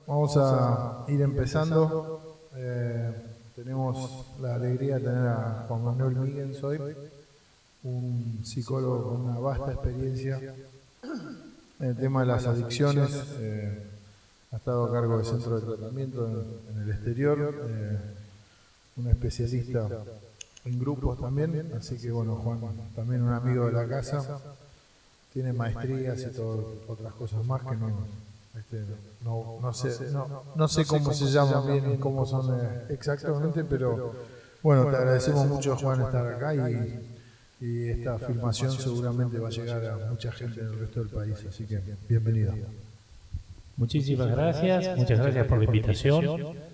vamos a ir empezando. Tenemos la alegría de tener a Juan Manuel Míguez hoy, un psicólogo con una vasta experiencia en el tema de las adicciones. Ha estado a cargo del centro de tratamiento en el exterior, un especialista en grupos también, así que bueno, Juan también un amigo de la casa, tiene maestrías y todas otras cosas más que no sé cómo se llaman bien, cómo son exactamente, pero bueno, te agradecemos mucho, Juan, estar acá y esta filmación seguramente va a llegar a mucha gente del resto del país, así que bienvenido. Muchísimas gracias, muchas gracias por la invitación.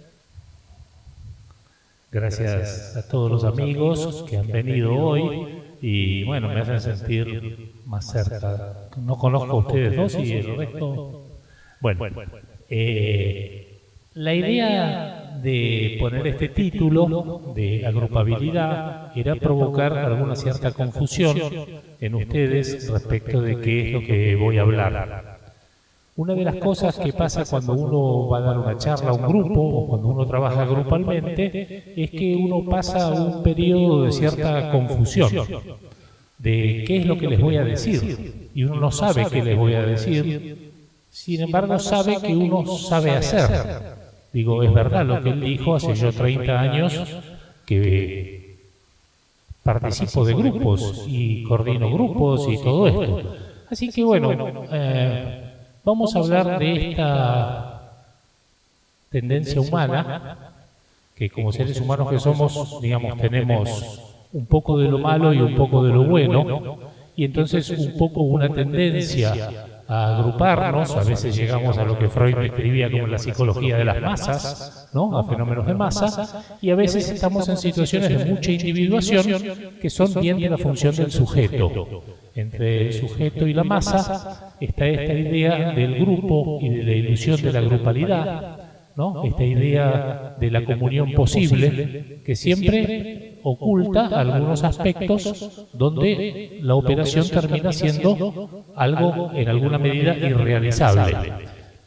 Gracias a todos los amigos que han venido hoy y bueno, me hacen sentir más cerca. No conozco a ustedes dos y el resto. Bueno, la idea de poner este título de agrupabilidad era provocar alguna cierta confusión en ustedes respecto de qué es lo que voy a hablar. Una de las cosas que pasa cuando uno va a dar una charla a un grupo o cuando uno trabaja grupalmente es que uno pasa un periodo de cierta confusión de qué es lo que les voy a decir y uno no sabe qué les voy a decir, sin embargo sabe que uno sabe hacer. Digo, es verdad lo que él dijo hace yo 30 años que participo de grupos y coordino grupos y todo esto. Así que bueno, vamos a hablar de esta tendencia humana, que como seres humanos que somos, digamos, tenemos un poco de lo malo y un poco de lo bueno, y entonces un poco una tendencia a agruparnos. A veces llegamos a lo que Freud describía como la psicología de las masas, ¿no? A fenómenos de masa, y a veces estamos en situaciones de mucha individuación que son bien de la función del sujeto. Entre el sujeto y la masa está esta idea del grupo y de la ilusión de la grupalidad, ¿no? Esta idea de la comunión posible que siempre oculta algunos aspectos donde la operación termina siendo algo en alguna medida irrealizable.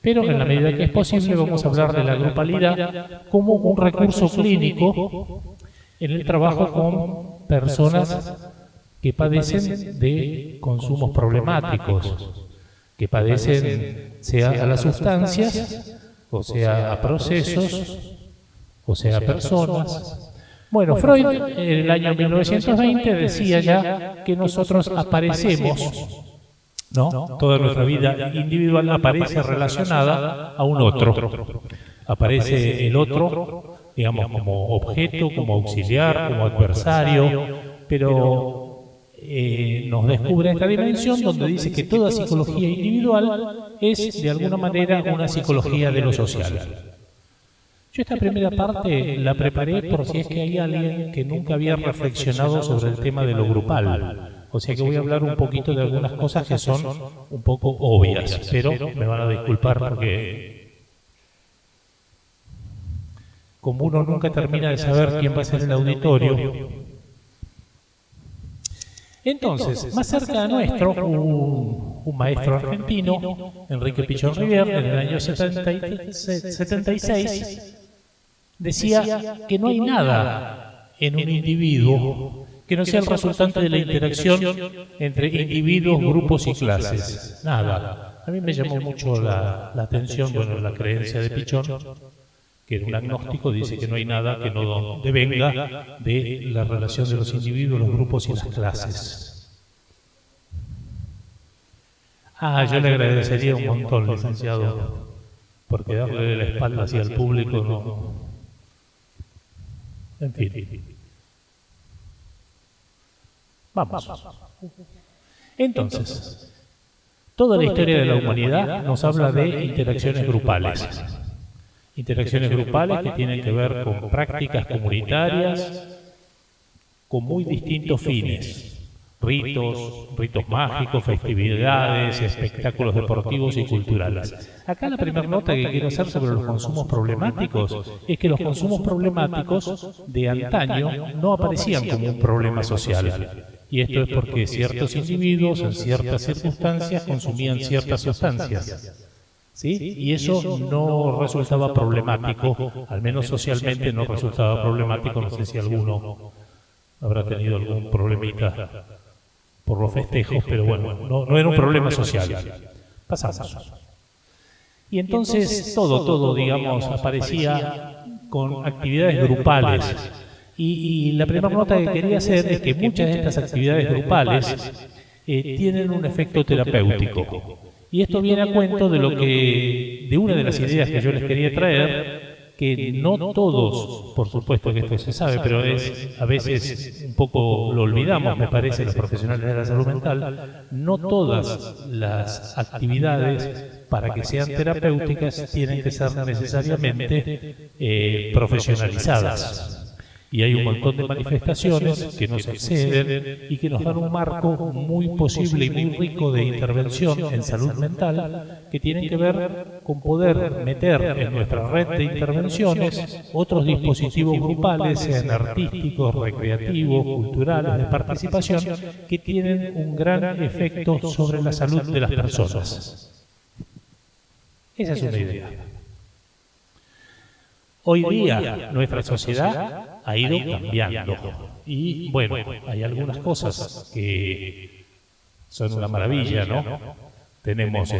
Pero en la medida que es posible vamos a hablar de la grupalidad como un recurso clínico en el trabajo con personas que padecen de consumos problemáticos, que padecen sea a las sustancias, o sea a procesos, o sea a personas. Bueno, Freud en el año 1920 decía ya que nosotros aparecemos, ¿no? Toda nuestra vida individual aparece relacionada a un otro. Aparece el otro, digamos, como objeto, como auxiliar, como adversario, pero nos descubre esta dimensión donde dice que toda psicología individual es de alguna manera una psicología de lo social. Yo esta primera parte la preparé por si es que hay alguien que nunca había reflexionado sobre el tema de lo grupal. O sea que voy a hablar un poquito de algunas cosas que son un poco obvias, pero me van a disculpar porque como uno nunca termina de saber quién va a ser el auditorio. Entonces, más cerca de nuestro, un maestro argentino, Enrique Pichon Rivière, en el año 76, decía que no hay nada en un individuo que no sea el resultante de la interacción entre individuos, grupos y clases. Nada. A mí me llamó mucho la atención, bueno, la creencia de Pichon, que era un agnóstico, dice que no hay nada que no devenga de la relación de los individuos, los grupos y las clases. Yo le agradecería un montón, licenciado, porque darle la espalda hacia el público no... En fin. Vamos. Entonces, toda la historia de la humanidad nos habla de interacciones grupales. Interacciones grupales que tienen que ver con prácticas comunitarias con muy distintos fines. Ritos mágicos, festividades, espectáculos deportivos y culturales. Acá la primera nota que quiero hacer sobre los consumos problemáticos es que los consumos problemáticos de antaño no aparecían como un problema social. Y esto es porque ciertos individuos en ciertas circunstancias consumían ciertas sustancias. ¿sí? Y eso no resultaba problemático, al menos socialmente no resultaba problemático. No sé si alguno habrá tenido algún problemita por los festejos, pero bueno, no era un problema social. Pasamos. Y entonces todo, digamos, aparecía con actividades grupales. Y la primera nota que quería hacer es que muchas de estas actividades grupales tienen un efecto terapéutico. Y esto viene a cuento de una de las ideas que yo les quería traer, que no todos, por supuesto que esto se sabe, pero a veces un poco lo olvidamos, me parece, los profesionales de la salud mental. No todas las actividades, para que sean terapéuticas, tienen que ser necesariamente profesionalizadas. Y hay un montón de manifestaciones que nos exceden y que nos dan un marco muy posible y muy rico de intervención en salud mental, que tienen que ver con poder meter en nuestra red de intervenciones otros dispositivos grupales, sean artísticos, recreativos, culturales, de participación, que tienen un gran efecto sobre la salud de las personas. Esa es una idea. Hoy día nuestra sociedad ha ido cambiando y bueno, hay algunas cosas que son una maravilla, ¿no? Tenemos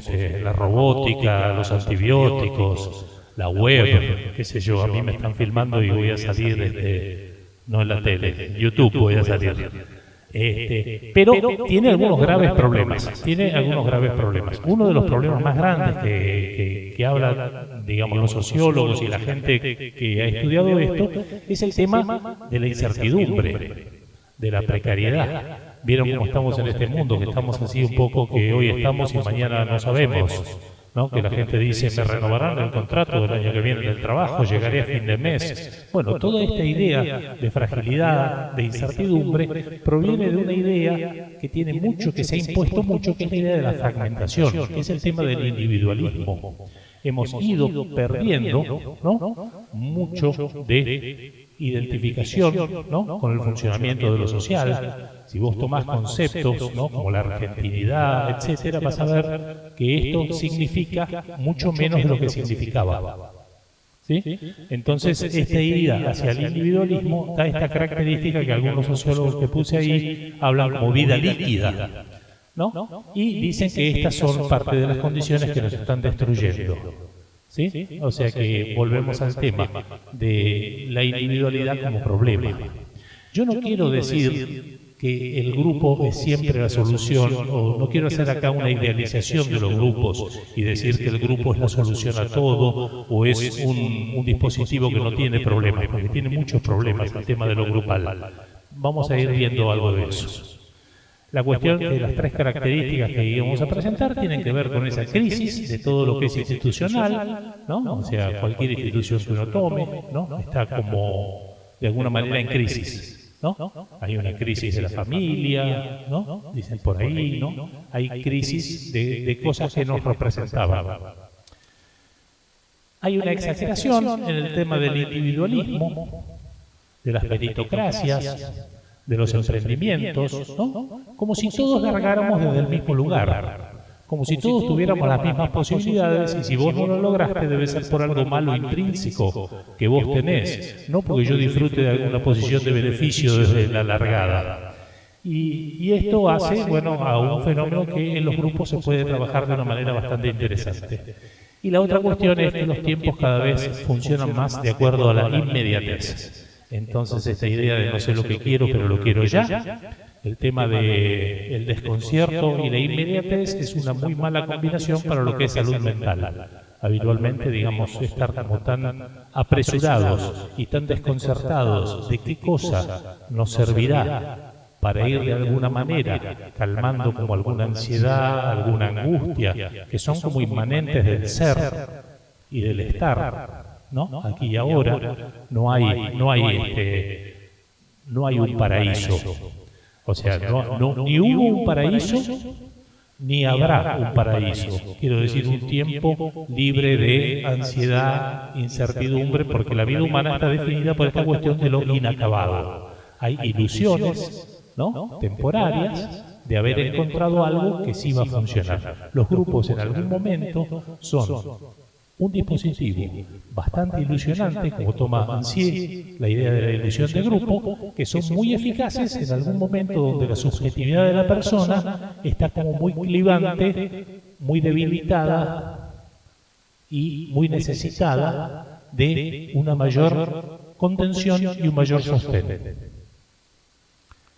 la robótica, los antibióticos, la web, qué sé yo, a mí me están filmando y voy a salir, no en la tele, en YouTube voy a salir. Pero tiene algunos graves problemas. Uno de los problemas más grandes que hablan, digamos, los sociólogos y la gente que ha estudiado esto es el tema de la incertidumbre, de la precariedad. Vieron cómo estamos en este mundo, que estamos así un poco, que hoy estamos y mañana no sabemos, ¿no? Que la gente dice, me renovarán el contrato del año que viene del trabajo, llegaré a fin de mes. Bueno, toda esta idea de fragilidad, de incertidumbre, proviene de una idea que tiene mucho, que se ha impuesto mucho, que es la idea de la fragmentación, que es el tema del individualismo. Hemos ido perdiendo, ¿no?, mucho de identificación, ¿no?, con el funcionamiento de lo social. Si vos tomás conceptos, ¿no?, como la argentinidad, etcétera, vas a ver que esto significa mucho menos de lo que significaba. ¿Sí? Entonces, esta ida hacia el individualismo da esta característica que algunos sociólogos que puse ahí hablan como vida líquida, ¿no? Y dicen que estas son parte de las condiciones que nos están destruyendo. ¿Sí? O sea que volvemos al tema de la individualidad como problema. Yo no quiero decir que el grupo es siempre la solución, o no quiero hacer acá una idealización de los grupos y decir que el grupo es la solución a todo, o es un dispositivo que no tiene problemas, porque tiene muchos problemas el tema de lo grupal. Vamos a ir viendo algo de eso. La cuestión de las tres características que íbamos a presentar tienen que ver con esa crisis de todo lo que es institucional, ¿no? O sea, cualquier institución que uno tome, ¿no?, está como de alguna manera en crisis, ¿no? Hay una crisis de la familia, ¿no?, dicen por ahí, ¿no? Hay crisis de cosas que nos representaban. Hay una exageración en el tema del individualismo, de las meritocracias, de los emprendimientos, ¿no?, como si todos largáramos desde el mismo lugar, como si todos tuviéramos las mismas posibilidades, y si vos no lo lograste debe ser por algo malo intrínseco que vos tenés, no porque yo disfrute de alguna posición de beneficio desde la largada. Y esto hace, bueno, a un fenómeno que en los grupos se puede trabajar de una manera bastante interesante. Y la otra cuestión es que los tiempos cada vez funcionan más de acuerdo a la inmediatez. Entonces esta idea de no sé lo que quiero, pero lo quiero ya, el tema del desconcierto y la inmediatez es una muy mala combinación para lo que es salud mental. Habitualmente, digamos, estar como tan apresurados y tan desconcertados de qué cosa nos servirá para ir de alguna manera calmando como alguna ansiedad, alguna angustia, que son como inmanentes del ser y del estar, ¿no? Aquí y ahora no hay un paraíso. O sea, ni hubo un paraíso, ni habrá un paraíso. Quiero decir, un tiempo libre de ansiedad, incertidumbre, porque la vida humana está definida por esta cuestión de lo inacabado. Hay ilusiones, ¿no?, temporarias, de haber encontrado algo que sí va a funcionar. Los grupos en algún momento son un dispositivo bastante ilusionante, como toma Ansié la idea de la ilusión de grupo, que son muy eficaces en algún momento donde la subjetividad de la persona está como muy clivante, muy debilitada y muy necesitada de una mayor contención y un mayor sostén.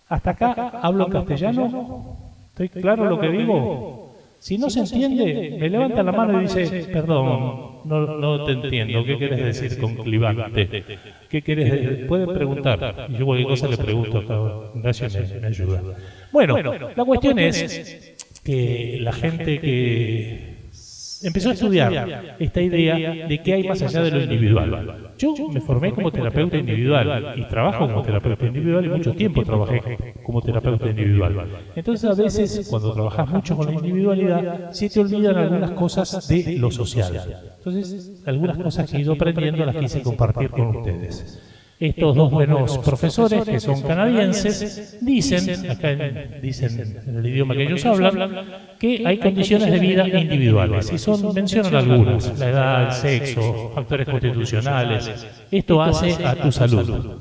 ¿Hasta acá hablo en castellano? ¿Estoy claro lo que digo? Si no se entiende, me levanta la mano y dice, perdón, no te entiendo, ¿qué querés decir con clivante? ¿Qué querés decir? Pueden preguntar, y yo cualquier cosa le pregunto acá, gracias, me ayuda. Bueno, la cuestión es que la gente que empezó a estudiar esta idea de que hay más allá de lo individual. Yo me formé como terapeuta individual y trabajo como terapeuta individual y mucho tiempo trabajé como terapeuta individual. Entonces a veces cuando trabajas mucho con la individualidad se te olvidan algunas cosas de lo social. Entonces algunas cosas que he ido aprendiendo las quise compartir con ustedes. Estos dos buenos profesores, que son canadienses, dicen en el idioma que ellos hablan, que hay condiciones de vida individuales, y mencionan algunas: la edad, el sexo, factores constitucionales. Esto hace a tu salud.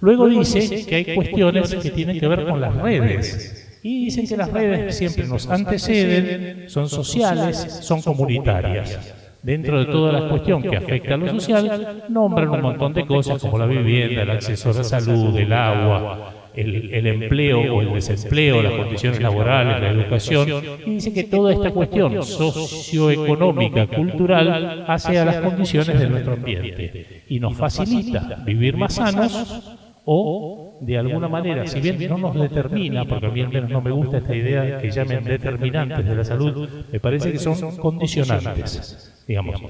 Luego dice que hay cuestiones que tienen que ver con las redes, y dicen que las redes siempre nos anteceden, son sociales, son comunitarias. Dentro de toda la cuestión que afecta a lo social, nombran un montón de cosas como la vivienda, el acceso a la salud, el agua, el empleo o el desempleo, las condiciones laborales, la educación, y dice que toda esta cuestión socioeconómica, cultural, hace a las condiciones de nuestro ambiente y nos facilita vivir más sanos o, de alguna manera, si bien no nos determina, porque a mí al menos no me gusta esta idea que llamen determinantes de la salud, me parece que son condicionantes, digamos,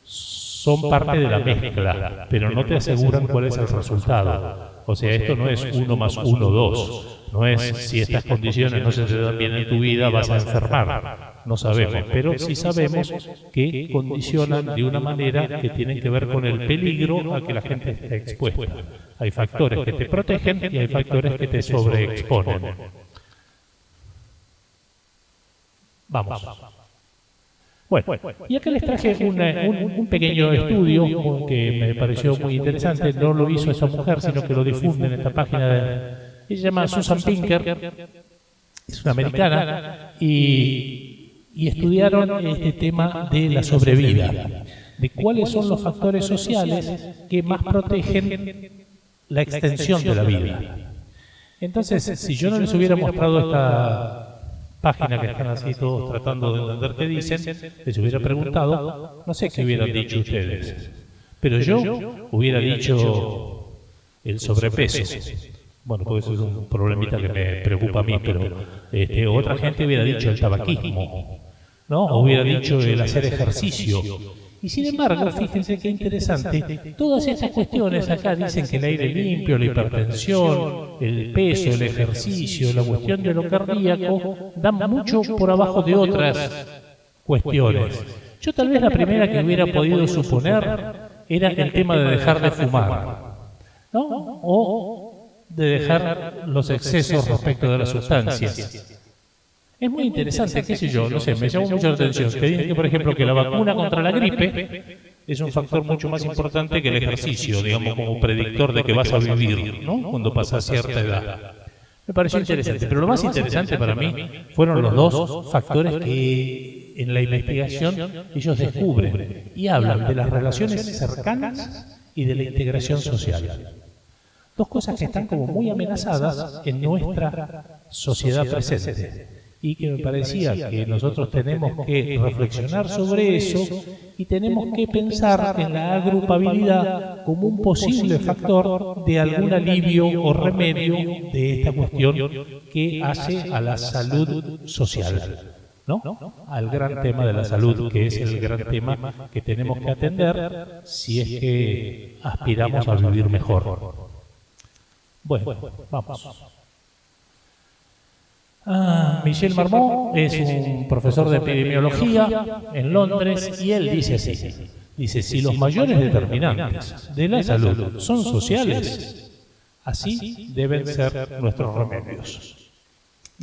son parte de la mezcla, pero no te aseguran cuál es el resultado. O sea, esto no es 1 más 1, 2, no es si estas condiciones no se te dan bien en tu vida vas a enfermar, no sabemos, pero sí sabemos que condicionan de una manera que tienen que ver con el peligro a que la gente esté expuesta. Hay factores que te protegen y hay factores que te sobreexponen. Vamos. Bueno, y acá les traje un pequeño estudio que me pareció muy interesante. No lo hizo esa mujer, sino que lo difunde en esta página. Ella se llama Susan Pinker, es una americana, y estudiaron este tema de la sobrevida, de cuáles son los factores sociales que más protegen la extensión de la vida. Entonces, si yo no les hubiera mostrado esta página que están así todos tratando de entender qué dicen, les hubiera preguntado, no sé qué hubieran dicho ustedes, pero yo hubiera dicho el sobrepeso. Bueno, porque eso es un problemita que me preocupa a mí, pero otra gente hubiera dicho el tabaquismo, ¿no? O hubiera dicho el hacer ejercicio. Y sin embargo, fíjense qué interesante, todas estas cuestiones acá dicen que el aire limpio, la hipertensión, el peso, el ejercicio, la cuestión de lo cardíaco, dan mucho por abajo de otras cuestiones. Yo tal vez la primera que hubiera podido suponer era el tema de dejar de fumar, ¿no? O de dejar los excesos respecto de las sustancias. Es muy interesante, qué sé yo, no sé, me llamó mucho la atención que dicen que, por ejemplo, que la vacuna contra la gripe es un factor mucho más importante que el ejercicio, digamos, como predictor de que vas a vivir, ¿no? Cuando pasas cierta edad. Me pareció interesante, pero lo más interesante para mí fueron los dos factores que en la investigación ellos descubren y hablan de las relaciones cercanas y de la integración social. Dos cosas que están como muy amenazadas en nuestra sociedad presente. Y que me parecía que nosotros tenemos que reflexionar sobre eso y tenemos que pensar en la agrupabilidad como un posible factor de algún alivio o remedio de esta cuestión que hace a la salud social, ¿no? Al gran tema de la salud, que es el gran tema que tenemos que atender si es que aspiramos a vivir mejor. Bueno, vamos. Michel Marmot es un profesor de epidemiología en Londres y él dice así, dice, si los mayores determinantes de la salud son sociales, así deben ser nuestros remedios.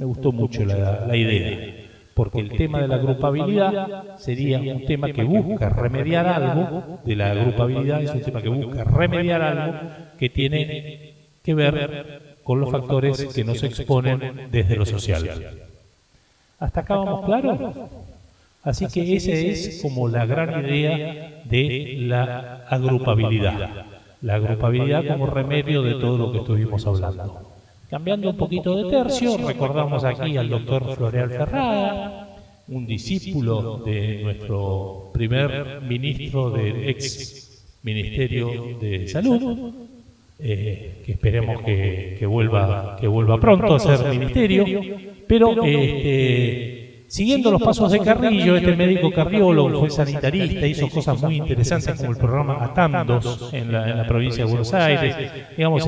Me gustó mucho la idea, porque el tema de la agrupabilidad sería un tema que busca remediar algo de la agrupabilidad, es un tema que busca remediar algo que tiene que ver con los factores que nos exponen desde lo social. ¿Hasta acá vamos claros? Así que esa es como la gran idea de la agrupabilidad. La agrupabilidad como remedio de todo lo que estuvimos hablando. Cambiando un poquito de tercio, recordamos aquí al doctor Floreal Ferrada, un discípulo de nuestro primer ministro del ex Ministerio de Salud, que esperemos que vuelva pronto a ser ministerio, pero siguiendo los pasos de Carrillo, este médico cardiólogo, fue sanitarista, hizo cosas muy interesantes como el programa Atandos en la provincia de Buenos Aires, digamos,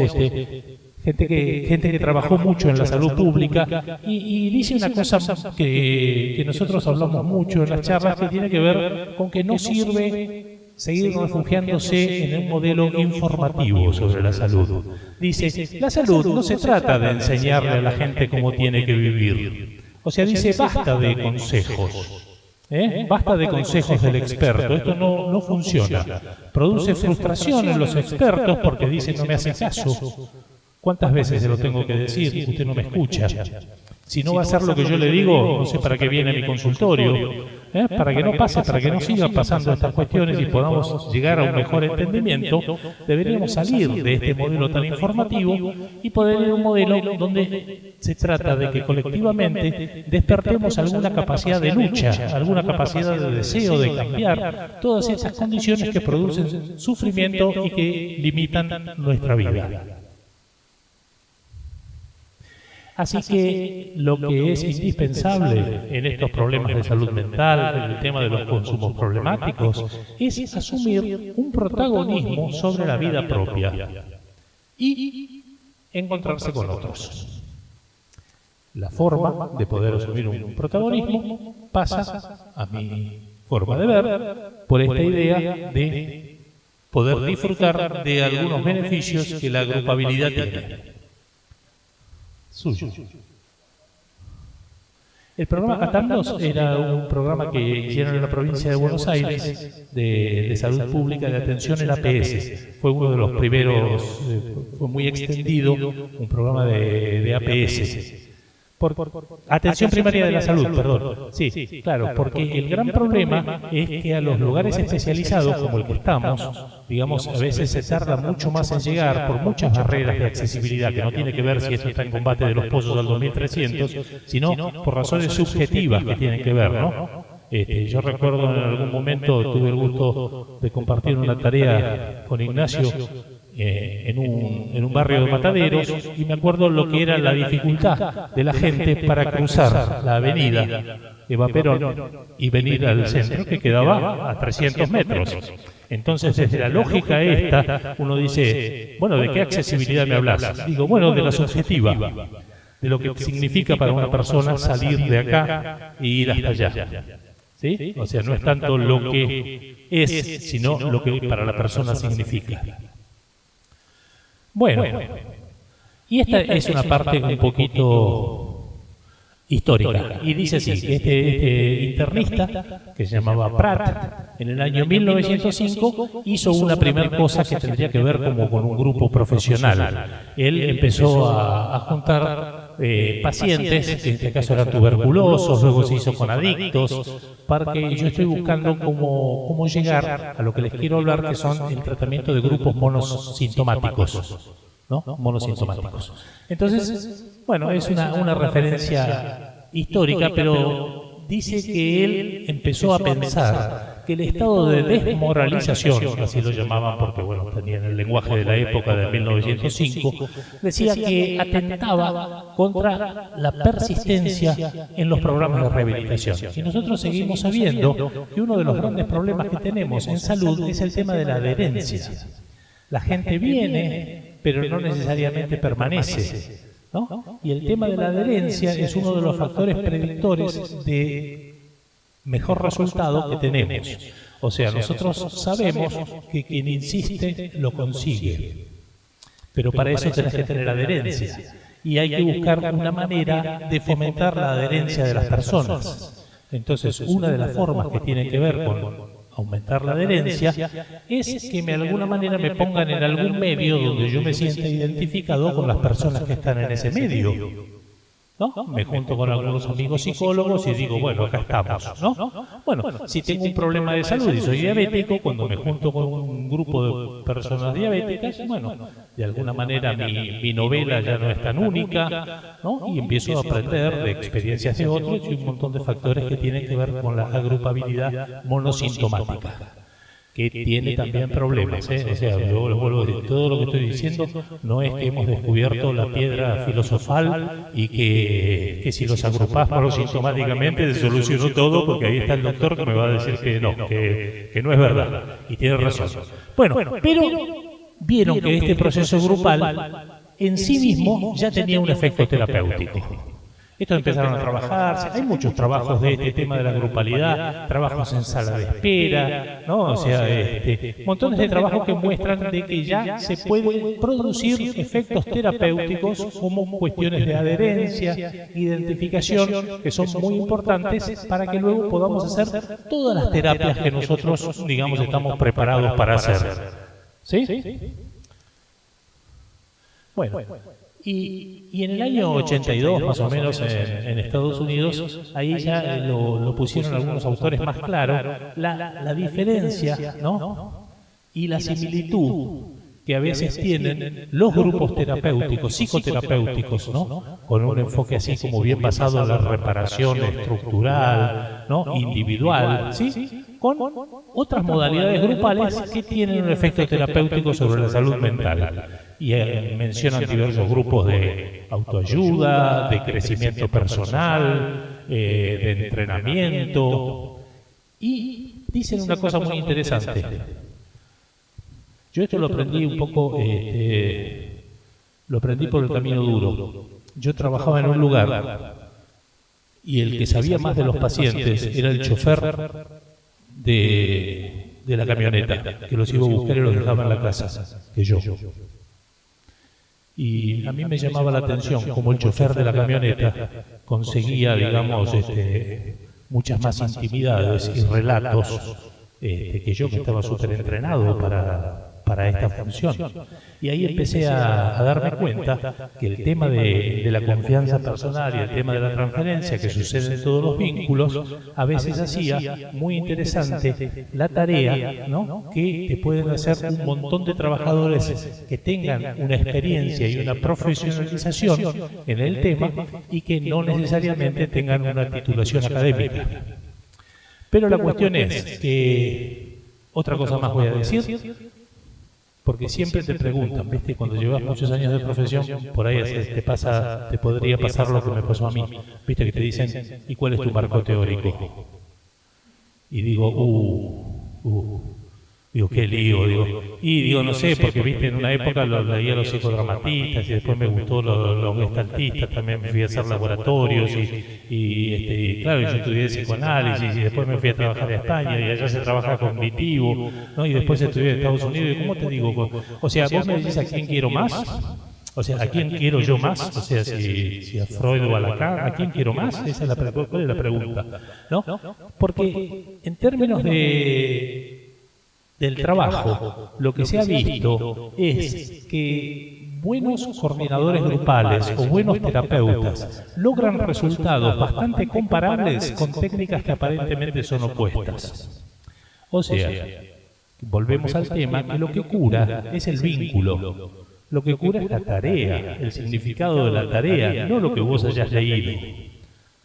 gente que trabajó mucho en la salud pública y dice una cosa que nosotros hablamos mucho en las charlas, que tiene que ver con que no sirve seguir refugiándose en un modelo informativo sobre la salud. Dice, la salud no se trata de enseñarle a la gente cómo tiene que vivir. O sea, dice, basta de consejos. Basta de consejos del experto, esto no funciona. Produce frustración en los expertos porque dicen, no me hacen caso. ¿Cuántas veces se lo tengo que decir? Usted no me escucha. Si no va a hacer lo que yo le digo, no sé para qué viene mi consultorio. Para que no pase, para que no sigan pasando estas cuestiones y podamos llegar a un mejor entendimiento, deberíamos salir de este modelo tan informativo y poder ir a un modelo donde se trata de que colectivamente despertemos alguna capacidad de lucha, alguna capacidad de deseo de cambiar todas esas condiciones que producen sufrimiento y que limitan nuestra vida. Así que lo que es indispensable en estos problemas de salud mental, en el tema de los consumos problemáticos, es asumir un protagonismo sobre la vida propia y encontrarse con otros. La forma de poder asumir un protagonismo pasa, a mi forma de ver, por esta idea de poder disfrutar de algunos beneficios que la agrupabilidad tiene. Suyo. El programa Atandos era un programa que hicieron en la provincia de Buenos Aires de salud pública de atención en APS. Fue uno de los primeros, fue muy extendido, un programa de APS. Atención primaria de la salud, perdón. Sí, claro, porque el gran problema es que a los lugares especializados como el que estamos, digamos, a veces se tarda mucho más en llegar por muchas barreras de accesibilidad, que no tiene que ver si esto está en combate de los pozos al 2300, sino por razones subjetivas que tienen que ver, ¿no? Yo recuerdo en algún momento, tuve el gusto de compartir una tarea con Ignacio en un barrio de Mataderos, y me acuerdo lo que era la dificultad de la gente para cruzar la avenida Eva Perón y venir al centro, que quedaba a 300 metros. Entonces, desde la lógica esta, uno dice, bueno, ¿de qué accesibilidad me hablas? Digo, bueno, de la subjetiva, de lo que significa para una persona salir de acá e ir hasta allá. ¿Sí? O sea, no es tanto lo que es, sino lo que para la persona significa. Bueno, y esta es una parte un poquito histórica, y dice así, este internista, que se llamaba Prat, en el año 1905 hizo una primera cosa que tendría que ver como con un grupo profesional. Él empezó a juntar pacientes, que en este caso eran tuberculosos, luego se hizo con adictos, para que yo estoy buscando cómo llegar a lo que les quiero hablar, que son el tratamiento de grupos monosintomáticos, ¿no? Monosintomáticos. Entonces, bueno, es una referencia histórica, pero dice que él empezó a pensar que el estado de desmoralización, así lo llamaban porque bueno, tenían el lenguaje de la época de 1905, decía que atentaba contra la persistencia en los programas de rehabilitación. Y nosotros seguimos sabiendo que uno de los grandes problemas que tenemos en salud es el tema de la adherencia. La gente viene, pero no necesariamente permanece, ¿no? Y el tema de la adherencia es uno de los factores predictores de mejor resultado que tenemos. O sea, nosotros sabemos que quien insiste lo consigue, pero para eso tenés que tener adherencia. y hay que buscar una manera de fomentar la adherencia de las personas. Entonces, una de las formas que tiene que ver con aumentar la adherencia es que de alguna manera me pongan en algún medio donde yo me sienta identificado con las personas que están en ese medio, ¿no? Me junto con algunos amigos psicólogos y digo, bueno, acá estamos, ¿no? Bueno, si tengo un problema de salud y soy diabético, cuando me junto con un grupo de personas diabéticas, bueno, de alguna manera mi novela ya no es tan única, ¿no? Y empiezo a aprender de experiencias de otros y un montón de factores que tienen que ver con la agrupabilidad monosintomática, que tiene también problemas, ¿eh? O sea, yo les vuelvo a decir, todo lo que estoy diciendo no es que hemos descubierto la piedra filosofal y que si los agrupás monosintomáticamente se solucionó todo, porque ahí está el doctor que me va a decir que no es verdad, y tiene razón. Bueno, pero vieron que este proceso grupal en sí mismo ya tenía un efecto terapéutico. Estos empezaron a trabajar, hay muchos trabajos de este tema de la grupalidad, trabajos en sala de espera, ¿no? O sea, montones de trabajos que muestran de que ya se pueden producir efectos terapéuticos como cuestiones de adherencia, identificación, que son muy importantes para que luego podamos hacer todas las terapias que nosotros, digamos, estamos preparados para hacer. ¿Sí? Bueno. Y en el año 82, más o menos, en Estados Unidos, ahí ya lo pusieron algunos autores más claro, la diferencia, ¿no? Y la similitud que a veces tienen los grupos terapéuticos, psicoterapéuticos, ¿no? Con un enfoque así como bien basado en la reparación estructural, ¿no? Individual, ¿sí? Con otras modalidades grupales que tienen un efecto terapéutico sobre la salud mental. Y mencionan diversos grupos de autoayuda, de crecimiento personal, de entrenamiento. Y dicen una cosa muy interesante. Yo esto lo aprendí un poco, lo aprendí por el camino duro. Yo trabajaba en un lugar y el que sabía más de los pacientes era el chofer de la camioneta, que los iba a buscar y los dejaba en la casa, que yo. Y a mí me llamaba la atención cómo el chofer de la camioneta conseguía, digamos, muchas más intimidades y relatos que yo, que estaba súper entrenado para esta función. Y ahí empecé a darme cuenta que el tema de la confianza personal y el tema de la transferencia que sucede en todos los vínculos, a veces hacía muy interesante la tarea, ¿no? Que te pueden hacer un montón de trabajadores que tengan una experiencia y una profesionalización en el tema y que no necesariamente tengan una titulación académica. Pero la cuestión es que, otra cosa más voy a decir, porque siempre te preguntan, ¿viste? Cuando llevas muchos años de profesión, por ahí te podría pasar lo que me pasó a mí, ¿viste? Que te dicen, ¿y cuál es tu marco teórico? Y digo, qué lío, digo, no sé, porque, ¿viste? En una época leía a los psicodramatistas y después me gustó los gestaltistas, también me fui a hacer laboratorios y claro, yo estudié psicoanálisis y después me fui a trabajar a España y allá se trabaja cognitivo, ¿no? Y después estudié en Estados Unidos. ¿Y cómo te digo? O sea, vos me decís a quién quiero más, o sea, ¿a quién quiero yo más? O sea, si a Freud o a Lacan, ¿a quién quiero más? Esa es la pregunta, ¿no? Porque en términos del trabajo, lo que se ha visto es que buenos coordinadores grupales o buenos terapeutas logran resultados bastante comparables con técnicas que aparentemente son opuestas. O sea, volvemos al tema que lo que cura es el vínculo, lo que cura es la tarea, el significado de la tarea, no lo que vos hayas leído.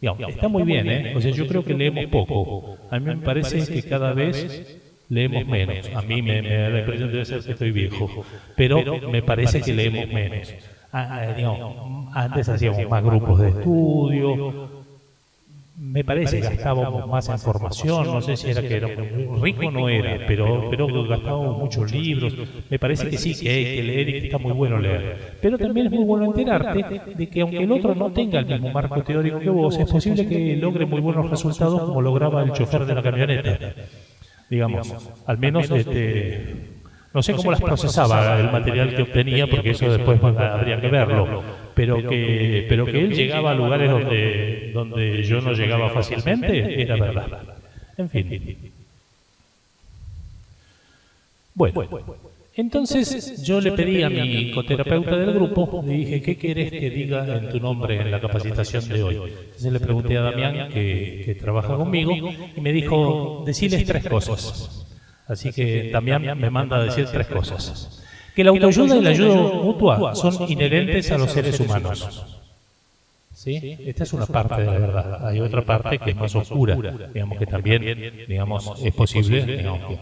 Digamos, está muy bien, ¿eh? O sea, yo creo que leemos poco. A mí me parece que cada vez leemos menos. A mí me da la impresión de ser que estoy viejo, pero me parece que leemos menos. Digamos, antes hacíamos más grupos de estudio, me parece que gastábamos más en formación, no sé si era que era muy rico, no era, pero gastábamos muchos libros. Me parece que sí, que hay que leer y que está muy bueno leer. Pero también es muy bueno enterarte de que aunque el otro no tenga el mismo marco teórico que vos, es posible que logre muy buenos resultados como lograba el chofer de la camioneta. Digamos, al menos No sé cómo las procesaba el material que obtenía, porque eso después habría que verlo, pero que él llegaba a lugares donde yo no llegaba fácilmente, era verdad. En fin. Bueno, entonces yo le pedí a mi coterapeuta del grupo, le dije, ¿qué querés que diga en tu nombre en la capacitación de hoy? Entonces le pregunté a Damián, que trabaja conmigo, y me dijo, deciles 3 cosas. Así que Damián me manda a decir 3 cosas. Que la autoayuda y la ayuda mutua son inherentes a los seres humanos. ¿Sí? Esta es una parte de la verdad. Hay otra parte que es más oscura, digamos, que también, digamos, es posible, digamos,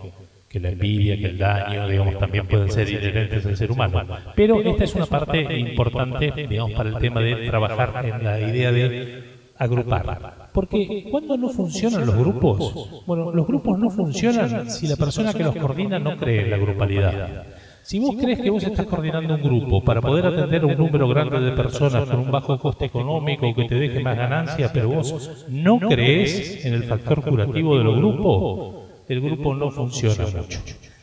que la envidia, que el daño, digamos, también pueden ser inherentes al ser humano. Pero esta es una parte importante, digamos, para el tema de trabajar en la idea de agrupar. Porque cuando no funcionan los grupos, bueno, los grupos no funcionan si la persona que los coordina no cree en la grupalidad. Si vos crees que vos estás coordinando un grupo para poder atender a un número grande de personas con un bajo coste económico que te deje más ganancias, pero vos no crees en el factor curativo de los grupos, el grupo no funciona mucho.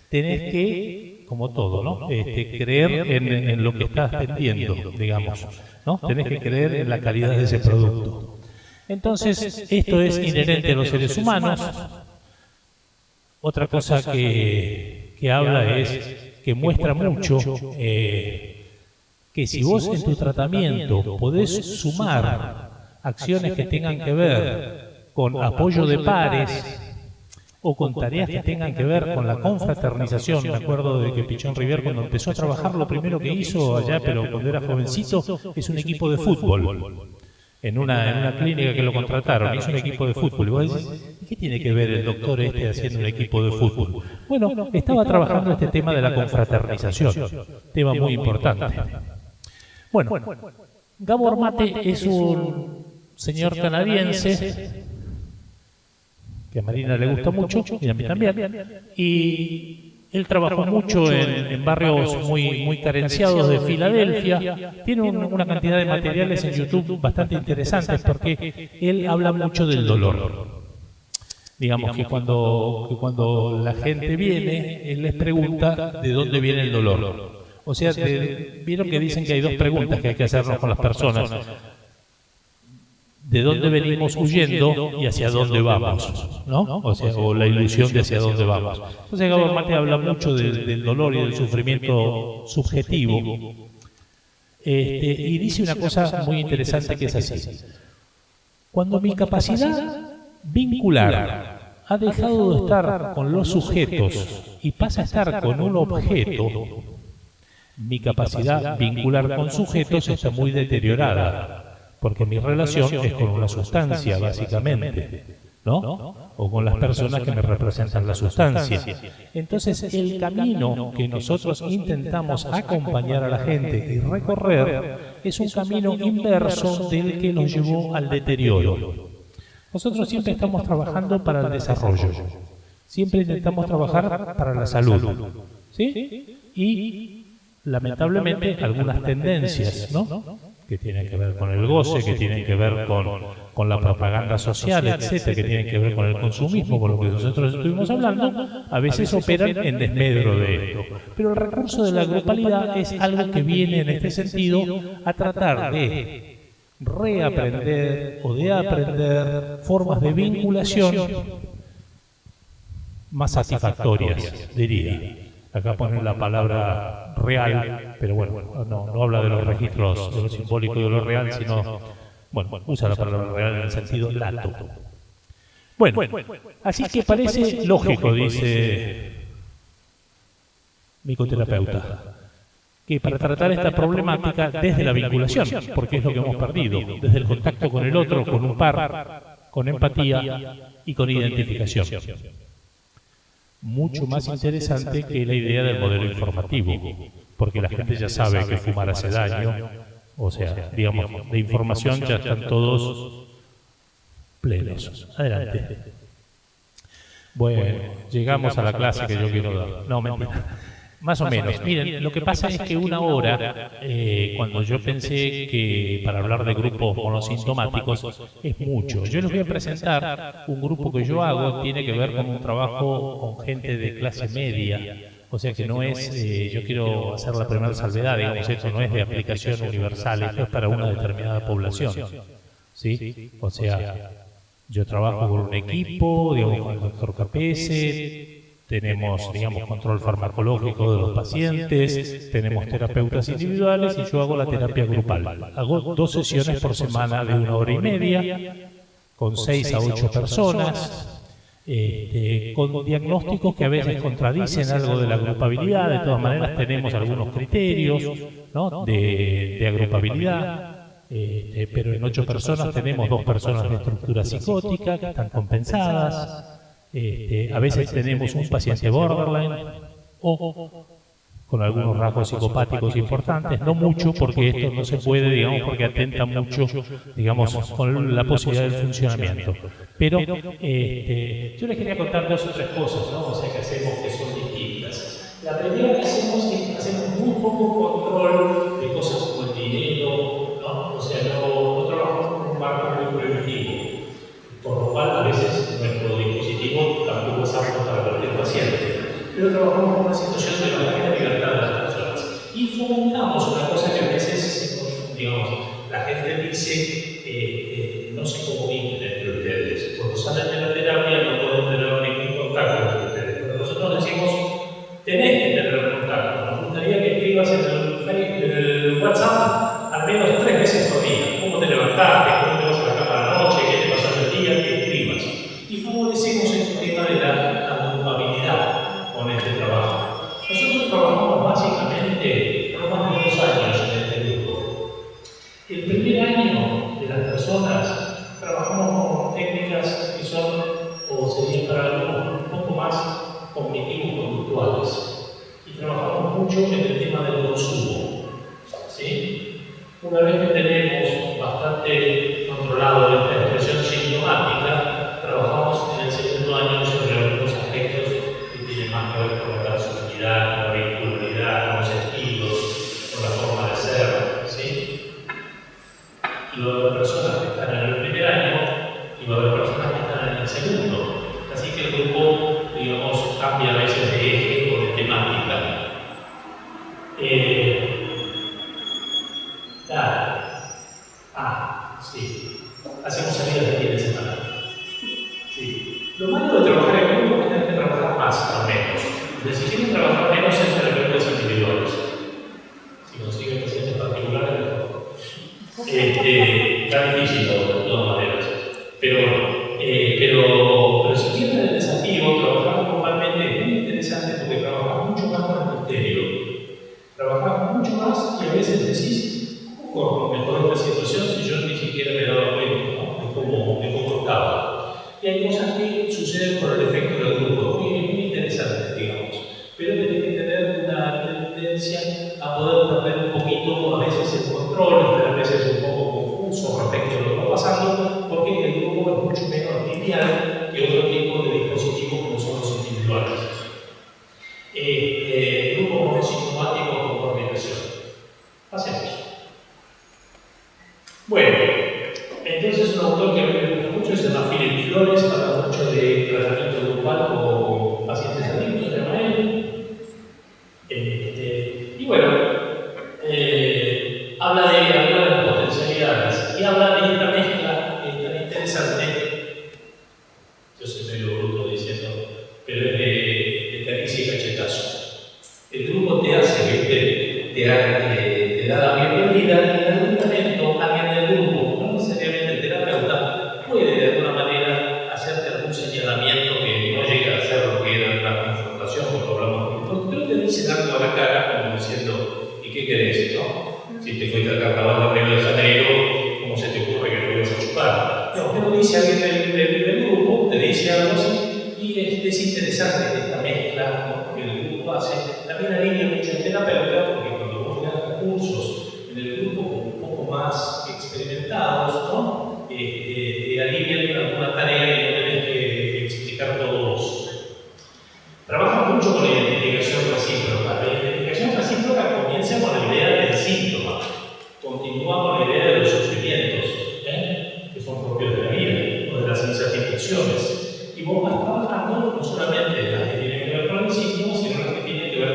Tenés que, como todo, ¿no? Creer en lo que estás vendiendo, digamos, ¿no? Tenés que creer en la calidad de ese producto. Entonces, esto es inherente a los seres humanos. Otra cosa que habla es que muestra mucho que si vos en tu tratamiento podés sumar acciones que tengan que ver con apoyo de pares o con tareas que tengan que ver con la confraternización. Me acuerdo de que Pichón Rivière, cuando empezó a trabajar, lo primero que hizo allá, pero cuando era jovencito, es un equipo de fútbol. En una clínica que lo contrataron, hizo un equipo de fútbol. Y vos decís, ¿qué tiene que ver el doctor haciendo un equipo de fútbol? Bueno, estaba trabajando este tema de la confraternización, tema muy importante. Bueno, Gabor Mate es un señor canadiense que a Marina le gusta mucho, y a mí también, y él trabajó mucho en barrios muy carenciados de Filadelfia. Tiene una cantidad de materiales en YouTube bastante interesantes porque él habla mucho del dolor. Digamos que cuando la gente viene, él les pregunta de dónde viene el dolor. O sea, vieron que dicen que hay 2 preguntas que hay que hacernos con las personas. De dónde venimos huyendo y hacia dónde vamos, ¿no? O la ilusión de hacia dónde vamos. Entonces Gabor Mate habla mucho del dolor y del sufrimiento subjetivo. Y dice una cosa muy interesante que es así. Cuando mi capacidad vincular ha dejado de estar con los sujetos y pasa a estar con un objeto, mi capacidad vincular con sujetos está muy deteriorada. Porque mi relación es con una sustancia, básicamente, ¿no? O con las personas que me representan la sustancia. Entonces, el camino que nosotros intentamos acompañar a la gente y recorrer es un camino inverso del que nos llevó al deterioro. Nosotros siempre estamos trabajando para el desarrollo. Siempre intentamos trabajar para la salud. ¿Sí? Y, lamentablemente, algunas tendencias, ¿no? Que tienen que ver con el goce, que tienen que ver con la propaganda social, etcétera, que tienen que ver con el consumismo, con lo que nosotros estuvimos hablando, a veces operan en desmedro de esto. Pero el recurso de la grupalidad es algo que viene en este sentido a tratar de reaprender o de aprender formas de vinculación más satisfactorias, diría. Acá ponen la palabra real, pero bueno, no habla de los registros, de lo simbólico y de lo real, sino, bueno, usa la palabra real en el sentido lato. Bueno, así que parece lógico, dice mi coterapeuta, que para tratar esta problemática desde la vinculación, porque es lo que hemos perdido, desde el contacto con el otro, con un par, con empatía y con identificación. Mucho más interesante que la idea del modelo informativo, porque la gente ya sabe que fumar hace daño, o sea, digamos, de información ya están todos plenos. Adelante. Bueno, llegamos a la clase que yo quiero dar. No, mentira. Más o menos. Miren, lo que pasa es que una hora, cuando yo pensé que para hablar de grupos monosintomáticos es mucho. Yo les voy a presentar un grupo que yo hago, tiene que ver con un trabajo con gente de clase media, O sea que no es, yo quiero hacer la primera salvedad, digamos, esto no es de aplicación universal, esto es para una determinada población, ¿sí? O sea, yo trabajo con un equipo, digamos, con el doctor KPS, tenemos, digamos, control farmacológico de los pacientes, tenemos terapeutas individuales y yo hago la terapia grupal. Hago 2 sesiones por semana de 1 hora y media, con 6 a 8 personas, con diagnósticos que a veces contradicen algo de la agrupabilidad. De todas maneras tenemos algunos criterios, ¿no?, de agrupabilidad, pero en 8 personas tenemos 2 personas de estructura psicótica que están compensadas, a veces tenemos un paciente borderline o con algunos rasgos psicopáticos importantes, no mucho, porque esto no se puede, digamos, porque atenta mucho, digamos, con la posibilidad del funcionamiento. Pero yo les quería contar 2 o 3 cosas, ¿no? O sea, que hacemos que son distintas. La primera que hacemos es que hacemos muy poco control de cosas como el dinero, ¿no? O sea, no trabajamos con un marco muy preventivo, por lo cual a veces nuestro dispositivo tampoco es apto para cualquier paciente. Pero trabajamos con una situación de bastante libertad de las personas. Y fomentamos una cosa que a veces, digamos, la gente dice, no se comuniquen entre ustedes. Cuando salen de la terapia no pueden tener ningún contacto entre ustedes. Pero nosotros decimos, tenés que tener contacto. Nos gustaría que escribas en el WhatsApp al menos 3 veces por día. ¿Cómo te levantaste? ¿Cómo te vas a la cama a la noche? ¿Qué te pasó en el día? Que escribas. Y favorecemos el tema de la agrupabilidad con este trabajo. Nosotros trabajamos básicamente no más de 2 años en este grupo. El primer año de las personas trabajamos con técnicas que son, o serían para algunos, un poco más cognitivo-conductuales. Y trabajamos mucho en el tema del consumo, ¿sí? Una vez que tenemos bastante controlado esta expresión sintomática, trabajamos en el segundo año sobre algunos aspectos que tienen más que ver con la personalidad, con la vincularidad, con los estilos, con la forma de ser, ¿sí? Y va a haber personas que están en el primer año y va a haber personas que están en el segundo. Así que el grupo, digamos, cambia a veces de eje o de temática. Sí. Hacemos salidas de fin de semana. Sí. Lo malo de trabajar en grupo es que hay que trabajar más, no menos. Entonces, si quieren trabajar menos en terapeutas individuales, si consiguen pacientes particulares, mejor. Está difícil de todas maneras. Pero si quieren el desafío, trabajar globalmente es muy interesante porque trabajas mucho más con el misterio. Trabajas mucho más y a veces decís, ¿cómo mejoró esta situación si yo ni siquiera me daba cuenta, ¿no?, de cómo estaba? Y hay cosas que suceden por el efecto del grupo, muy interesantes, digamos. Pero tenés que tener una tendencia a poder perder un poquito, a veces el control, estar a veces un poco confuso respecto a lo que va pasando, porque el grupo es mucho menos lineal que otro tipo de dispositivos como son los individuales. Grupos monosintomáticos con coordinación. Hacemos. Bueno, entonces un autor que a mí me gusta mucho se llama Philip Flores, habla mucho de tratamiento grupal con pacientes adictos, se llama él. Y bueno, habla de algunas de las potencialidades y habla de esta mezcla tan interesante. Yo soy medio bruto diciendo, pero es de caricia y cachetazo. El grupo te hace, te da la bienvenida y en algún momento alguien del grupo, no necesariamente el terapeuta, puede de alguna manera hacerte algún señalamiento que no llega a ser lo que era una confrontación, como hablamos, pero te dice algo a la cara como diciendo, ¿y qué querés, no? Si te fuiste al carnaval de Río de Janeiro, ¿cómo se te ocurre que lo ibas a chupar? No, pero dice alguien del grupo, te dice algo así, y es interesante esta mezcla, ¿no?, que el grupo hace. También alivia mucho el terapeuta, porque cuando vos das recursos en el grupo un poco más experimentados, ¿no?, te alivian alguna tarea que no tenés que explicar todo vos. Trabaja mucho con la identificación recíproca. La identificación recíproca comienza con la idea del síntoma, continúa con la idea de los sufrimientos, que son propios de la vida, o de las insatisfacciones. Y vos vas trabajando no solamente las que tienen que ver con el síntoma, sino las que tienen que ver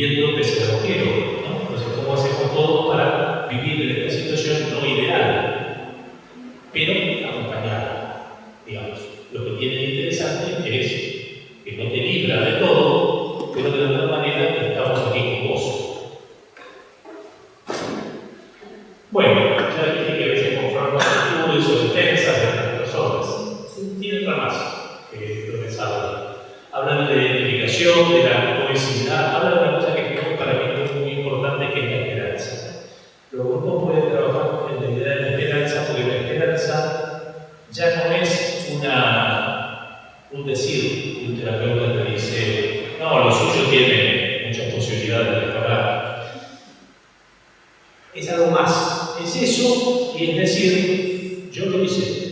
viviendo pese al agujero, ¿no? Entonces, ¿cómo hacemos todo para vivir en esta situación no ideal, pero acompañada? Digamos, lo que tiene de interesante es que no te libra de todo, pero de alguna manera estamos aquí con vos. Bueno, ya dije que a veces confrontan actitudes o defensas de las personas. Tiene otra más que lo que se habla. Hablan de identificación, de la cohesividad, hablan de una cosa que creo para mí es muy importante, que es la esperanza. Los grupos pueden trabajar en la idea de la esperanza, porque la esperanza ya no es un decir de un terapeuta que dice, no, lo suyo tiene muchas posibilidades de mejorar. Es algo más, es eso, y es decir, yo lo hice.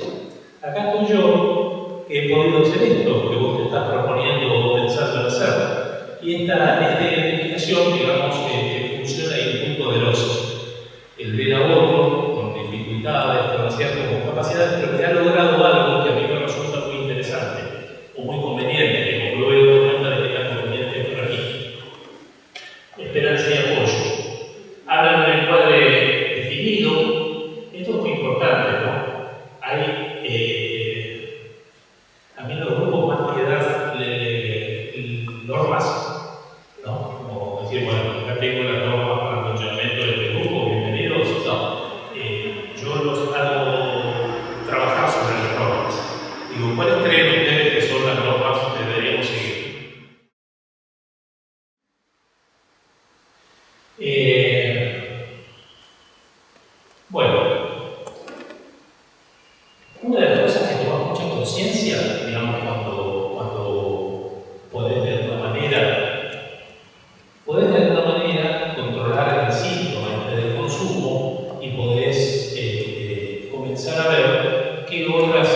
Acá estoy yo, que he podido hacer esto, que vos te estás proponiendo o pensando en hacer. Y esta identificación, digamos, funciona y es muy poderosa. El ver a otro con dificultades, con aciertos, con capacidades, pero que ha logrado algo que a mí me resulta muy interesante o muy conveniente, que como luego doy cuenta de que era conveniente para mí. Esperanza y apoyo. Hablan de un encuadre definido. Esto es muy importante, ¿no? Hay, a mí los grupos más que dar normas, ¿no? Como decir, bueno, acá tengo las normas para el funcionamiento de este grupo, bienvenidos, no. Yo los hago trabajar sobre las normas. Digo, ¿cuáles creen ustedes que son las normas que deberíamos seguir? Bueno, una de las cosas que toma mucha conciencia, digamos, cuando podés de alguna manera controlar el síntoma del consumo y podés comenzar a ver qué otras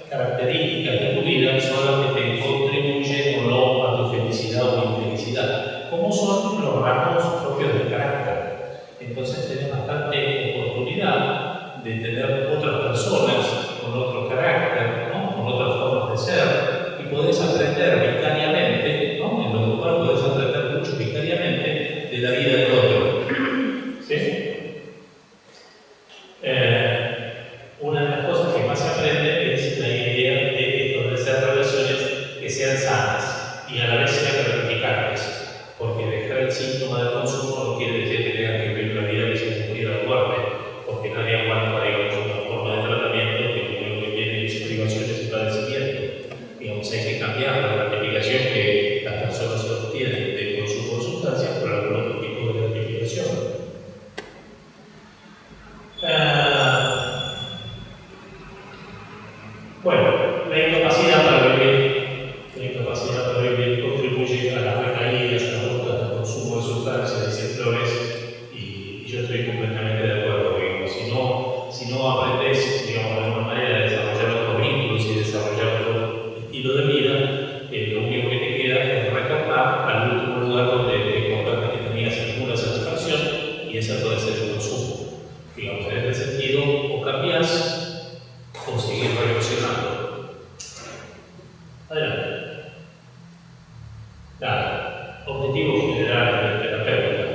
características de tu vida son las que te contribuyen o no a tu felicidad o infelicidad. ¿Cómo son los rasgos propios del carácter? Entonces tenés bastante oportunidad de tener otras personas con otro carácter, ¿no? Con otras formas de ser, y podés aprender vicariamente, ¿no? En lo cual podés aprender mucho vicariamente de la vida del otro. ¿Sí? Una de las cosas que más se aprende es la idea de establecer relaciones que sean sanas y a la vez sean gratificantes, porque dejar el síntoma del consumo no quiere decir que tengan que vivir la vida que se cumplida de muerte, porque nadie aguanta, digamos, una forma de tratamiento que lo único que tiene es privaciones y padecimiento. Digamos, hay que cambiar la gratificación que las personas obtienen de consumo de sustancias por algún otro tipo de gratificación. Bueno, la incapacidad para vivir contribuye a las recaídas, a las rutas de consumo de sustancias y flores, y yo estoy completamente de acuerdo. Digamos, si no aprendes, digamos, de alguna manera a desarrollar otros vínculos y desarrollar otro estilo de vida, lo único que te queda es retornar al último lugar donde te encontraste que tenías alguna satisfacción, y esa puede ser el consumo. Digamos, en este sentido, o cambias o seguir reflexionando. Adelante. Nada. Objetivos generales del terapeuta.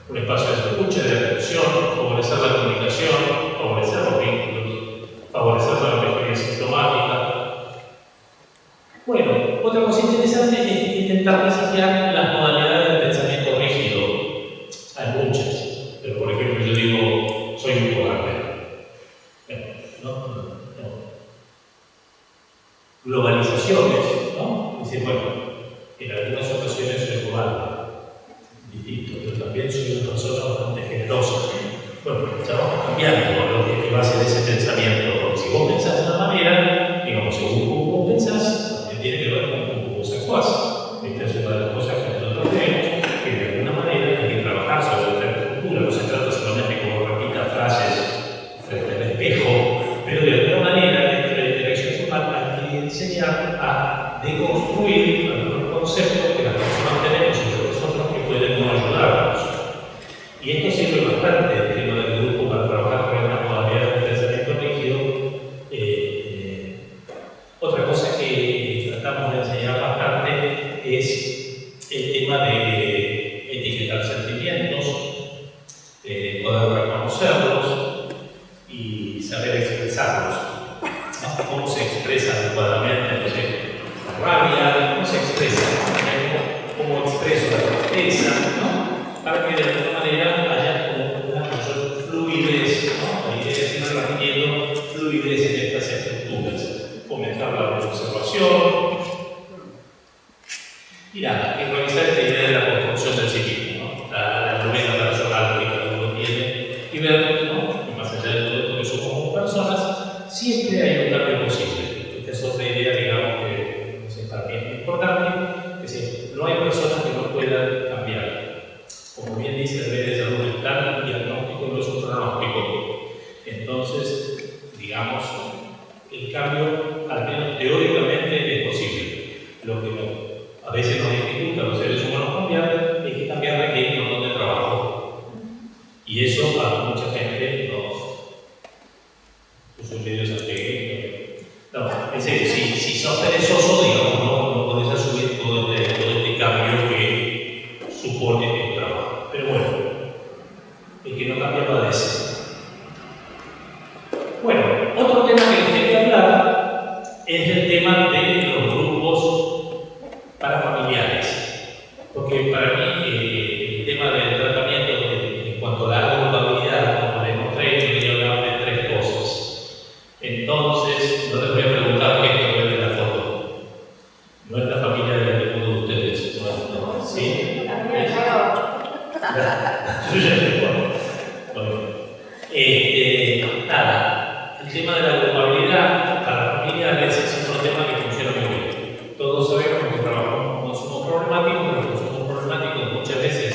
Un espacio de escucha, de atención, favorecer la comunicación, favorecer los vínculos, favorecer la mejoría sintomática. Bueno, otra cosa interesante es intentar desafiar las modalidades del pensamiento rígido. Hay muchas, pero por ejemplo yo digo, soy un cobarde. No. Globalizaciones, ¿no? Dice, bueno, en algunas ocasiones soy cobarde, distinto, pero también soy una persona bastante generosa. Bueno, ya vamos cambiando lo que va a ser ese pensamiento, porque si vos pensás de una manera, digamos, según cómo vos pensás, también tiene que ver con cómo vos actuás. Esta es una de las cosas que nosotros vemos, que de alguna manera hay que trabajar sobre nuestra cultura. No se trata solamente como repita frases frente al espejo, pero de alguna manera dentro de la interacción humana hay que enseñar a deconstruir algunos conceptos que las personas tenemos entre nosotros que pueden no ayudarnos. Y esto sirve bastante dentro del grupo para trabajar con las modalidades de pensamiento rígido. Otra cosa que tratamos de enseñar bastante es el tema de identificar sentimientos, poder reconocerlos y saber expresarlos. ¿No? ¿Cómo se expresa adecuadamente? No sé, la rabia, ¿cómo se expresa? ¿Cómo expreso la tristeza? ¿No? Para que de alguna manera haya como una mayor fluidez, ¿no? La idea es ir transmitiendo fluidez en estas estructuras. Fomentar la observación y nada, y revisar esta idea de la construcción del psiquismo, ¿no? La novela personal que cada uno tiene y ver, ¿no? Y más allá de todo esto que somos como personas, siempre hay un cambio posible. Esta es otra idea, digamos, que no sé, para mí es importante, es decir, no hay personas que no puedan cambiar. Como bien dice el ley de salud mental, el diagnóstico no es un pronóstico. Entonces, digamos, el cambio, al menos teóricamente, es posible. Lo que a veces nos dificulta a los seres humanos cambiar es que cambiar requiere un montón de trabajo. Y eso a mucha gente nos sucede no, es decir, si sos perezoso, digamos, no podés asumir todo este cambio que supone el trabajo. Pero bueno, el que no cambia padece. Bueno, otro tema que les quería hablar es el tema de los grupos para familiares. Porque para mí el tema del tratamiento en cuanto a la agrupabilidad, como les mostré, yo quería hablar de tres cosas. Entonces, no les voy a preguntar qué es lo que ven en la foto. No es la familia de ninguno de ustedes, ¿no? ¿Sí? Yo ya te bueno, nada, el tema de la agrupabilidad para familiares es otro tema que funciona muy bien. Todos sabemos que trabajamos con consumos problemáticos, pero los consumos problemáticos muchas veces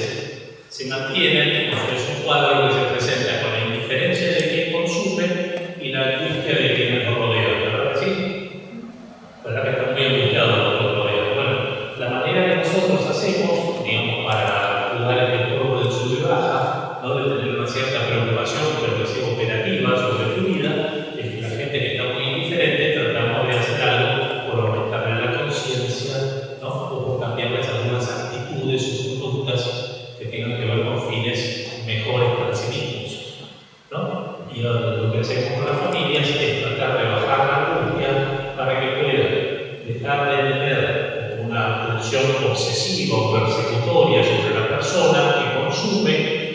se mantienen, es un cuadro que se presenta con la indiferencia de quien consume y la angustia de quienes nos rodean, ¿verdad que sí? ¿Verdad que está muy angustiado lo que nos rodea? Bueno, la manera que nosotros hacemos, digamos, para ayudar a que el cuerpo del sub y baja, ¿no? De tener una cierta preocupación, pero que sea operativa sobre tu vida, es que la gente que está muy indiferente tratamos de hacer algo por aumentarle la conciencia, ¿no? O por cambiarles algunas actitudes o conductas que tengan que ver con fines mejores para sí mismos, ¿no? Y lo que hacemos con las familias es tratar de bajar la angustia para que puedan dejar de tener una función obsesiva o persecutoria sobre la persona que consume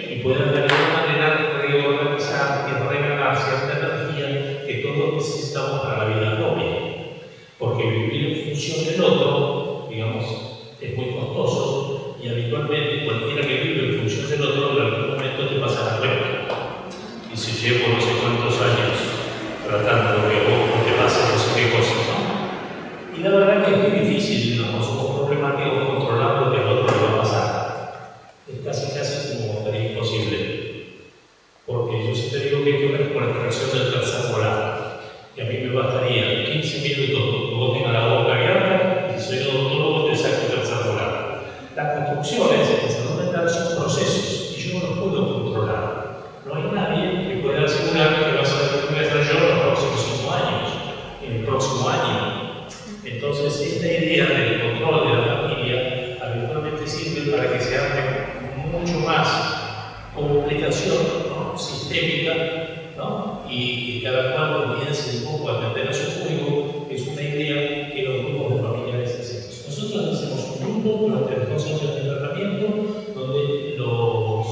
y puedan de alguna manera reorganizar y regalar cierta energía que todos necesitamos para la vida propia. Porque vivir en función del otro, digamos, es muy costoso y habitualmente cualquiera que vive en función del otro en algún momento te pasa la cuenta. Y si llevo no sé cuántos años tratando de que vos te pase no sé qué cosa, ¿no? Y la verdad que es muy difícil, los consumos problemáticos, controlar lo que al otro le va a pasar. Es casi como imposible. Porque yo siempre digo que hay que ver con la extracción del tercer molar. Y a mí me bastaría 15 minutos que vos tengas la boca abierta y si soy odontólogo te saco el tercer molar. Las construcciones en salud mental son procesos y yo no los puedo controlar. No hay nadie que pueda asegurar que va a ser lo que voy a hacer yo en los próximos 5 años, en el próximo año. Entonces, esta idea del control de la familia habitualmente sirve para que se arme mucho más complicación, ¿no? Sistémica, ¿no? Y que cada cual comience un poco a atender a su juego, es una idea que los grupos de familiares hacemos. Nosotros hacemos un grupo durante los 2 años de tratamiento donde los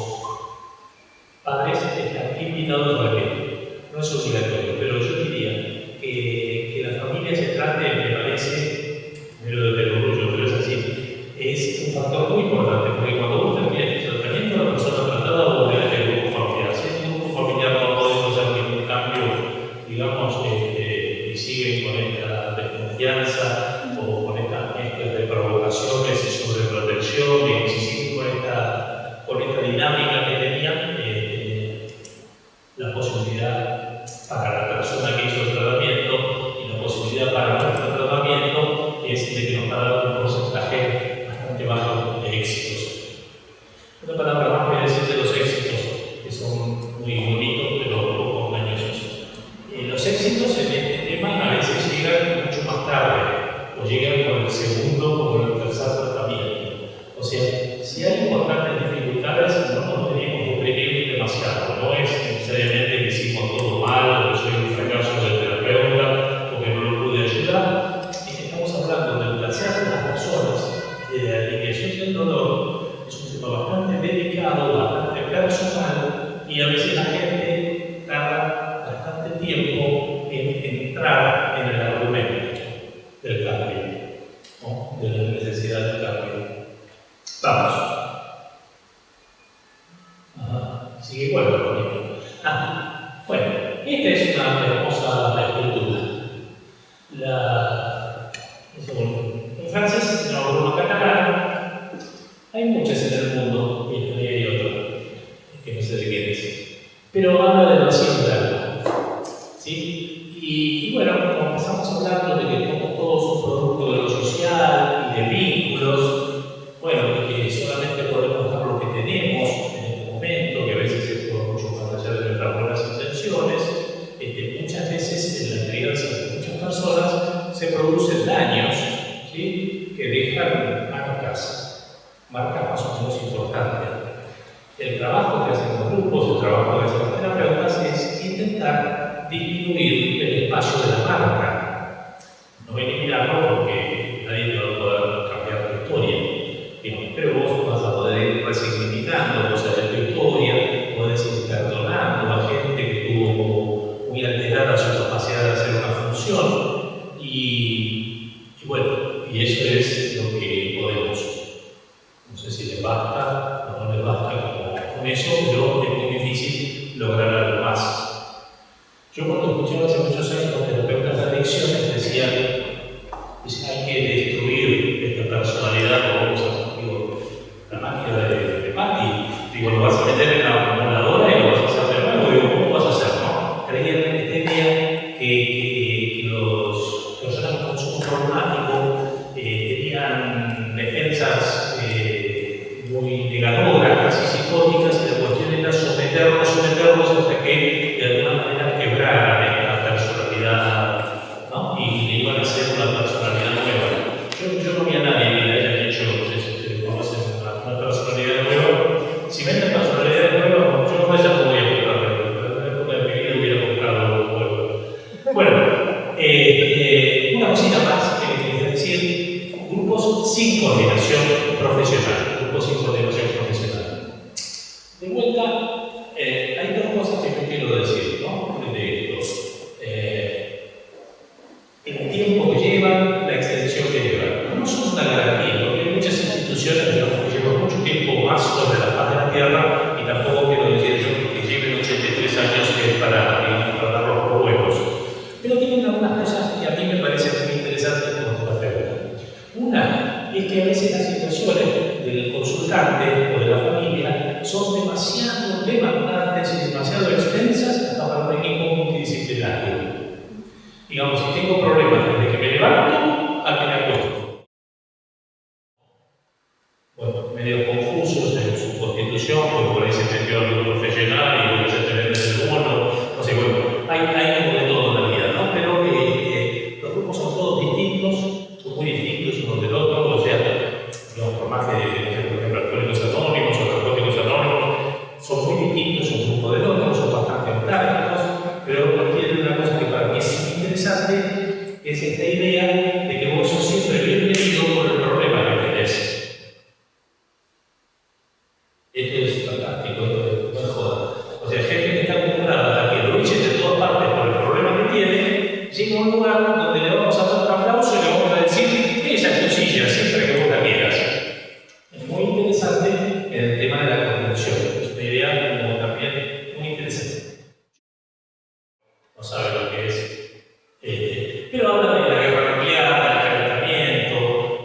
padres están invitados a venir. No es obligatorio, pero yo diría que la familia se trate, me parece, primero desde el orgullo, pero es así, es un factor muy importante, porque cuando vos terminas el tratamiento, la persona tratada va a volver al grupo familiar. Si en el grupo familiar no podemos hacer ningún cambio, digamos, y siguen con esta desconfianza o con estas mezclas de provocaciones y sobreprotección, digamos, y siguen con esta dinámica que tenían, la posibilidad para la persona que hizo el tratamiento y la posibilidad para nuestro tratamiento es de que nos va a dar un porcentaje bastante bajo de éxitos. Una palabra más voy a decir de los éxitos, que son muy bonitos pero poco engañosos. Los éxitos en este tema a veces llegan mucho más tarde, o llegan con el segundo o con el tercer tratamiento. O sea, si hay importantes dificultades tal vez no nos teníamos que deprimir demasiado. No es necesariamente que hicimos todo mal, o que soy un fracaso de terapeuta, o que no lo pude ayudar. Es que estamos hablando del placer de las personas, de la aliviación del dolor. Es un tema bastante delicado, bastante personal, y a veces la gente tarda bastante tiempo en entrar en el argumento del cambio, ¿no? De la necesidad del cambio. Vamos. Sigue igual conmigo. Bueno, esta es una hermosa escultura. En francés, no, Bruno catalán. Hay muchas en el mundo, y hay otra, que no sé de quién es. Pero habla de vacío de alma. ¿Sí? Y bueno, como empezamos hablando de que somos todos un producto de lo social y de vínculos, bueno, y que solamente podemos dar lo que tenemos en este momento, que a veces es por mucho más allá de nuestras buenas intenciones, muchas veces en la crianza de muchas personas se producen daños, ¿sí? Que dejan marcas más o menos importantes. El trabajo que hacen los grupos, el trabajo que hacen los terapeutas es intentar disminuir el espacio de la marca. No eliminarlo porque nadie te va a poder cambiar tu historia. Pero vos vas a poder ir resignificando cosas de tu historia, podés ir perdonando a gente que tuvo muy alterada su capacidad de hacer una función, y bueno, y eso es lo que podemos. No sé si les basta o no les basta con eso, pero es muy difícil lograr algo más. Yo cuando escuchaba hace muchos años los terapeutas de adicciones decían hay que destruir esta personalidad, la máquina de Patti. Digo, lo vas a meter en la acumuladora y lo vas a hacer de nuevo. Digo, ¿cómo vas a hacer, no? Creían en esta idea que los personas con consumo traumático tenían defensas muy negadoras, casi psicóticas, y la cuestión era someterlos hasta que de alguna manera quebraran esta personalidad, ¿no? Y le iban a hacer una personalidad nueva. Yo no vi a nadie que le haya dicho, no sé si ustedes conocen una personalidad nueva. Si venden personalidades nuevas, yo no voy a comprar, pero en la época de mi vida hubiera comprado algo nuevo. Bueno, una cosita más que quería decir: grupos sin coordinación profesional. De vuelta, hay dos cosas que yo quiero decir, ¿no? De esto. El tiempo que llevan, la extensión que llevan. No son una garantía, porque hay muchas instituciones, digamos, que llevan mucho tiempo más sobre la faz de la Tierra, y tampoco quiero decir yo que lleven 83 años para dar los huevos. Pero tienen algunas cosas que a mí me parecen muy interesantes como terapeuta. Una es que a veces las situaciones del consultante o de la familia son demasiado demandantes y demasiado extensas hasta para un equipo multidisciplinario. Digamos, si tengo problemas desde que me levanto a que me acuesto. Bueno, medio confusos en su constitución, porque por ahí se metió algún profesional y luego se te vende el bono. O sea, bueno, hay como de todo en la vida, ¿no? Pero los grupos son todos distintos, son muy distintos unos del otro. O sea, digamos, por más que, por ejemplo, Alcohólicos Anónimos o Narcóticos Anónimos, son muy distintos un grupo del otro, son bastante autácticos, pero tienen una cosa que para mí es muy interesante, es esta idea de que vos sos siempre bienvenido por el problema que tenés. Esto es fantástico, no es joda. O sea, gente que está acostumbrada a que lo echen de todas partes por el problema que tiene, llega a un lugar donde le vamos a dar un aplauso y le vamos a decir: esa es tu silla, siempre que vos la quieras. Es muy interesante en el tema de la convención. Es una idea como también muy interesante. No sabe lo que es. Pero habla de la guerra nuclear, del calentamiento,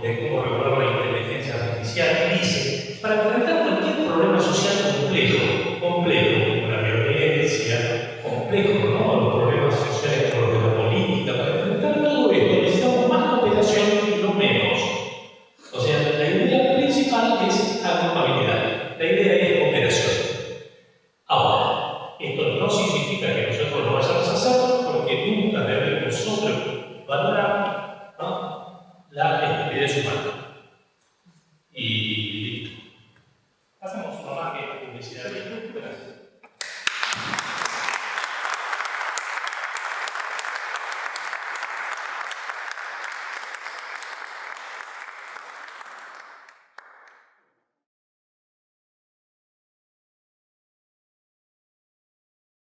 de cómo regular la inteligencia artificial, y dice: para enfrentar cualquier problema social complejo, como la violencia, complejo, ¿no? Los problemas sociales por de la política, para enfrentar todo esto necesitamos más cooperación y no menos. O sea, la idea principal es agrupabilidad, la idea es cooperación. Ahora, esto no significa que nosotros lo vayamos a hacer, porque nunca debemos sobrevalorar, ¿no?, la estupidez humana. Y listo. Felicidades. Gracias.